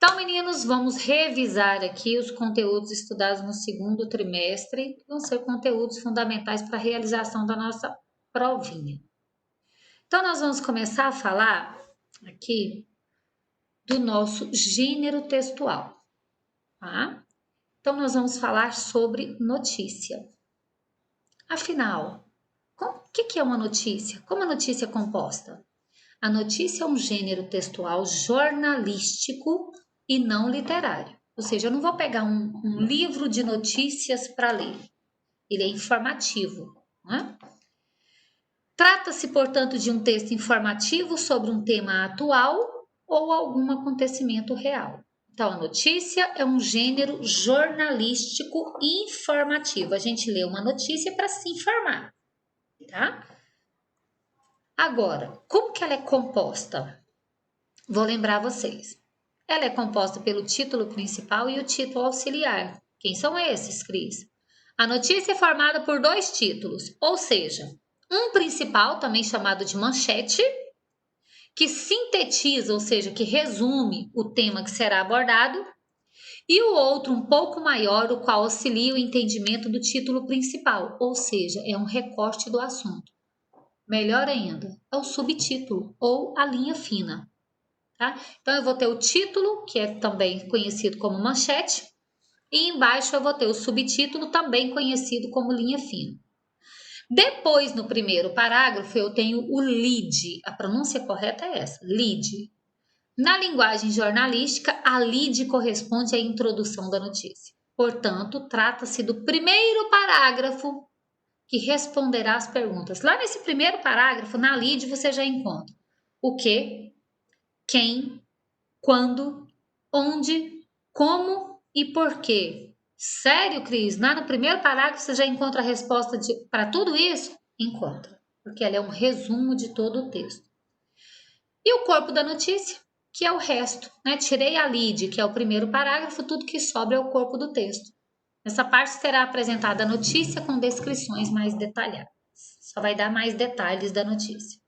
Então, meninos, vamos revisar aqui os conteúdos estudados no segundo trimestre. Vão ser conteúdos fundamentais para a realização da nossa provinha. Então, nós vamos começar a falar aqui do nosso gênero textual, tá? Então, nós vamos falar sobre notícia. Afinal, o que é uma notícia? Como a notícia é composta? A notícia é um gênero textual jornalístico e não literário. Ou seja, eu não vou pegar um livro de notícias para ler. Ele é informativo, né? Trata-se, portanto, de um texto informativo sobre um tema atual ou algum acontecimento real. Então, a notícia é um gênero jornalístico e informativo. A gente lê uma notícia para se informar, tá? Agora, como que ela é composta? Vou lembrar vocês. Ela é composta pelo título principal e o título auxiliar. Quem são esses, Cris? A notícia é formada por dois títulos, ou seja, um principal, também chamado de manchete, que sintetiza, ou seja, que resume o tema que será abordado, e o outro um pouco maior, o qual auxilia o entendimento do título principal, ou seja, é um recorte do assunto. Melhor ainda, é o subtítulo ou a linha fina. Tá? Então, eu vou ter o título, que é também conhecido como manchete, e embaixo eu vou ter o subtítulo, também conhecido como linha fina. Depois, no primeiro parágrafo, eu tenho o lead. A pronúncia correta é essa, lead. Na linguagem jornalística, a lead corresponde à introdução da notícia. Portanto, trata-se do primeiro parágrafo que responderá às perguntas. Lá nesse primeiro parágrafo, na lead, você já encontra o que, quem, quando, onde, como e por quê. Sério, Cris? Lá no primeiro parágrafo você já encontra a resposta para tudo isso? Encontra, porque ela é um resumo de todo o texto. E o corpo da notícia, que é o resto, né? Tirei a lead, que é o primeiro parágrafo, tudo que sobra é o corpo do texto. Nessa parte será apresentada a notícia com descrições mais detalhadas. Só vai dar mais detalhes da notícia.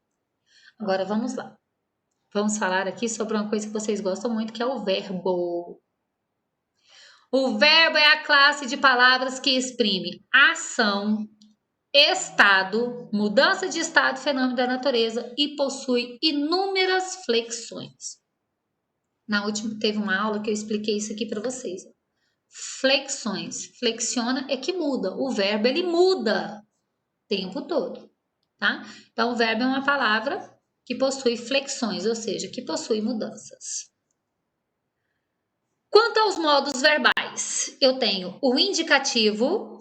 Agora vamos lá. Vamos falar aqui sobre uma coisa que vocês gostam muito, que é o verbo. O verbo é a classe de palavras que exprime ação, estado, mudança de estado, fenômeno da natureza e possui inúmeras flexões. Na última teve uma aula que eu expliquei isso aqui para vocês. Flexões. Flexiona é que muda. O verbo ele muda o tempo todo, tá? Então o verbo é uma palavra que possui flexões, ou seja, que possui mudanças. Quanto aos modos verbais, eu tenho o indicativo,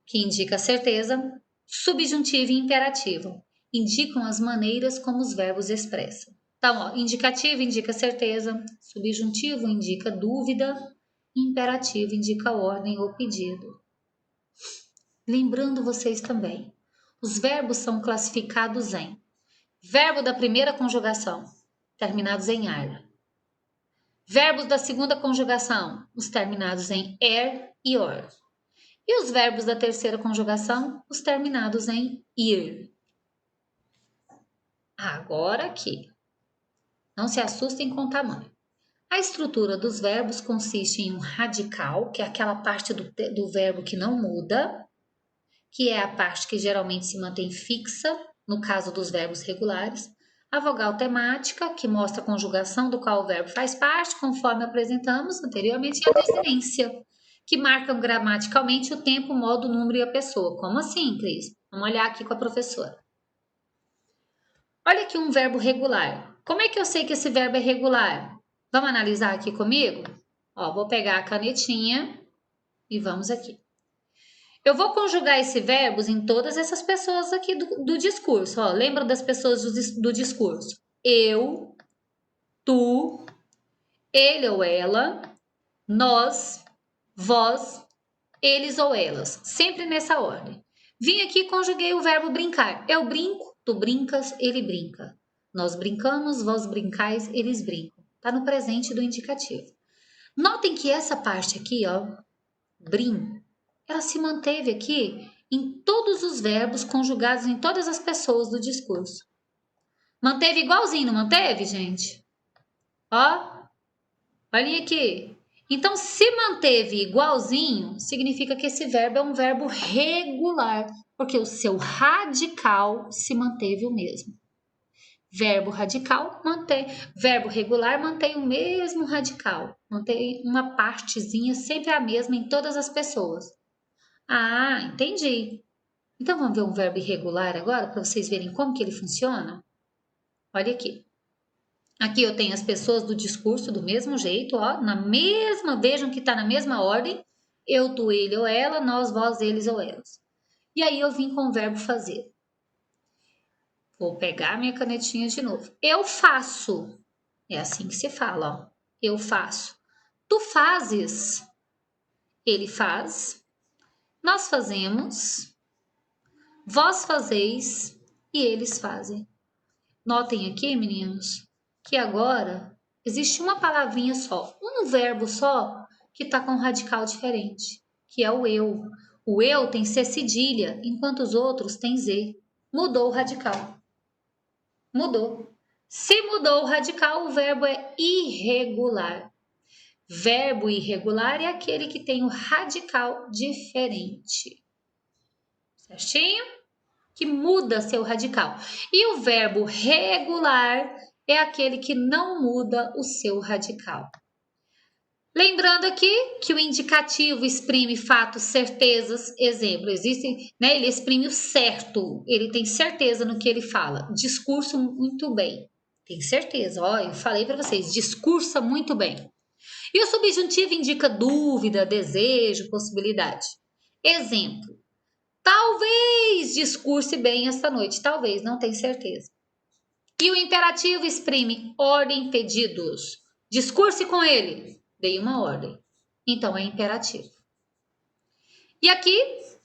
que indica certeza, subjuntivo e imperativo. Indicam as maneiras como os verbos expressam. Então, indicativo indica certeza, subjuntivo indica dúvida, imperativo indica ordem ou pedido. Lembrando vocês também, os verbos são classificados em verbo da primeira conjugação, terminados em ar. Verbos da segunda conjugação, os terminados em er e or. E os verbos da terceira conjugação, os terminados em ir. Agora aqui, não se assustem com o tamanho. A estrutura dos verbos consiste em um radical, que é aquela parte do verbo que não muda, que é a parte que geralmente se mantém fixa, no caso dos verbos regulares. A vogal temática, que mostra a conjugação do qual o verbo faz parte, conforme apresentamos anteriormente, e a desinência, que marcam gramaticalmente o tempo, o modo, o número e a pessoa. Como assim, Cris? Vamos olhar aqui com a professora. Olha aqui um verbo regular. Como é que eu sei que esse verbo é regular? Vamos analisar aqui comigo? Ó, vou pegar a canetinha e vamos aqui. Eu vou conjugar esse verbo em todas essas pessoas aqui do discurso. Ó, lembra das pessoas do discurso? Eu, tu, ele ou ela, nós, vós, eles ou elas. Sempre nessa ordem. Vim aqui e conjuguei o verbo brincar. Eu brinco, tu brincas, ele brinca. Nós brincamos, vós brincais, eles brincam. Tá no presente do indicativo. Notem que essa parte aqui, ó, brin, ela se manteve aqui em todos os verbos conjugados em todas as pessoas do discurso. Manteve igualzinho, não manteve, gente? Ó, Olhem aqui. Então, se manteve igualzinho, significa que esse verbo é um verbo regular, porque o seu radical se manteve o mesmo. Verbo radical mantém, verbo regular mantém o mesmo radical, mantém uma partezinha sempre a mesma em todas as pessoas. Ah, entendi. Então vamos ver um verbo irregular agora para vocês verem como que ele funciona? Olha aqui. Aqui eu tenho as pessoas do discurso do mesmo jeito, ó, na mesma, vejam que está na mesma ordem. Eu, tu, ele ou ela, nós, vós, eles ou elas. E aí eu vim com o verbo fazer. Vou pegar minha canetinha de novo. Eu faço. É assim que se fala, ó. Eu faço. Tu fazes. Ele faz. Nós fazemos. Vós fazeis. E eles fazem. Notem aqui, meninos, que agora existe uma palavrinha só, um verbo só, que está com um radical diferente, que é o eu. O eu tem C cedilha, enquanto os outros têm Z. Mudou o radical. Mudou. Se mudou o radical, o verbo é irregular. Verbo irregular é aquele que tem o radical diferente. Certinho? Que muda seu radical. E o verbo regular é aquele que não muda o seu radical. Lembrando aqui que o indicativo exprime fatos, certezas, exemplo, existe, né, ele exprime o certo, ele tem certeza no que ele fala. Discurso muito bem. Tem certeza, ó, eu falei para vocês, discursa muito bem. E o subjuntivo indica dúvida, desejo, possibilidade. Exemplo, talvez discurse bem esta noite, talvez, não tenho certeza. E o imperativo exprime ordem, pedidos. Discurse com ele. Dei uma ordem. Então é imperativo. E aqui,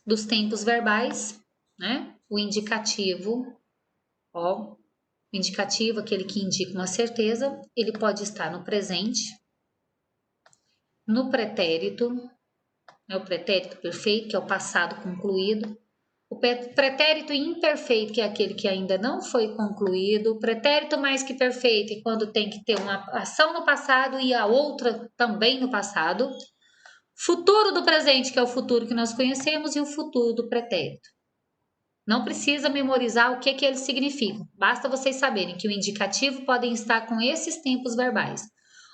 dos tempos verbais, né? O indicativo, ó, o indicativo, aquele que indica uma certeza, ele pode estar no presente, no pretérito, né? O pretérito perfeito, que é o passado concluído. O pretérito imperfeito, que é aquele que ainda não foi concluído. O pretérito mais que perfeito é quando tem que ter uma ação no passado e a outra também no passado. Futuro do presente, que é o futuro que nós conhecemos, e o futuro do pretérito. Não precisa memorizar o que eles significam. Basta vocês saberem que o indicativo podem estar com esses tempos verbais.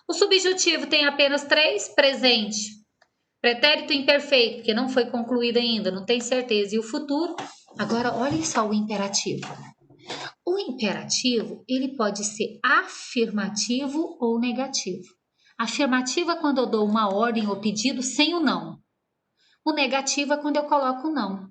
O subjuntivo tem apenas 3, presente, pretérito imperfeito, porque não foi concluído ainda, não tem certeza. E o futuro. Agora, olhem só o imperativo. O imperativo, ele pode ser afirmativo ou negativo. Afirmativo é quando eu dou uma ordem ou pedido sem o não. O negativo é quando eu coloco o não.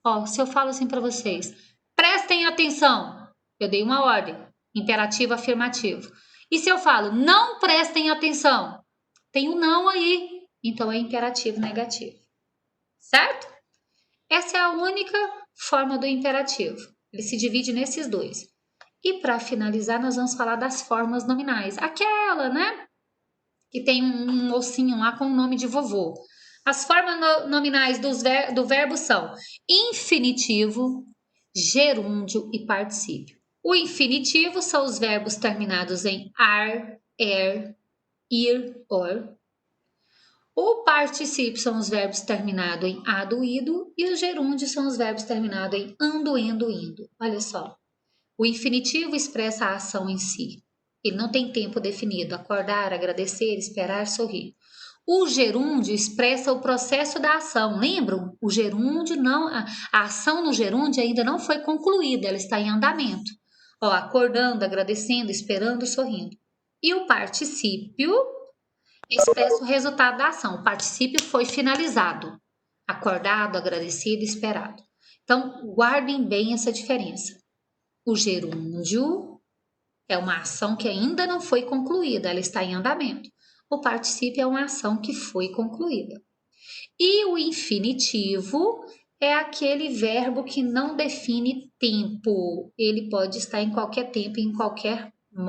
Ó, se eu falo assim para vocês, prestem atenção, eu dei uma ordem. Imperativo afirmativo. E se eu falo, não prestem atenção, tem um não aí. Então é imperativo negativo. Certo? Essa é a única forma do imperativo. Ele se divide nesses dois. E para finalizar, nós vamos falar das formas nominais. Aquela, né? Que tem um ossinho lá com o nome de vovô. As formas nominais do verbo são infinitivo, gerúndio e particípio. O infinitivo são os verbos terminados em ar, er, ir, or. O particípio são os verbos terminados em ado, ido, e os gerúndios são os verbos terminados em ando, endo, indo. Olha só. O infinitivo expressa a ação em si. Ele não tem tempo definido. Acordar, agradecer, esperar, sorrir. O gerúndio expressa o processo da ação. Lembram? O gerúndio não, a ação no gerúndio ainda não foi concluída, ela está em andamento. Ó, acordando, agradecendo, esperando, sorrindo. E o particípio expressa o resultado da ação. O particípio foi finalizado. Acordado, agradecido, esperado. Então, guardem bem essa diferença. O gerúndio é uma ação que ainda não foi concluída, ela está em andamento. O particípio é uma ação que foi concluída. E o infinitivo é aquele verbo que não define tempo. Ele pode estar em qualquer tempo, em qualquer modo.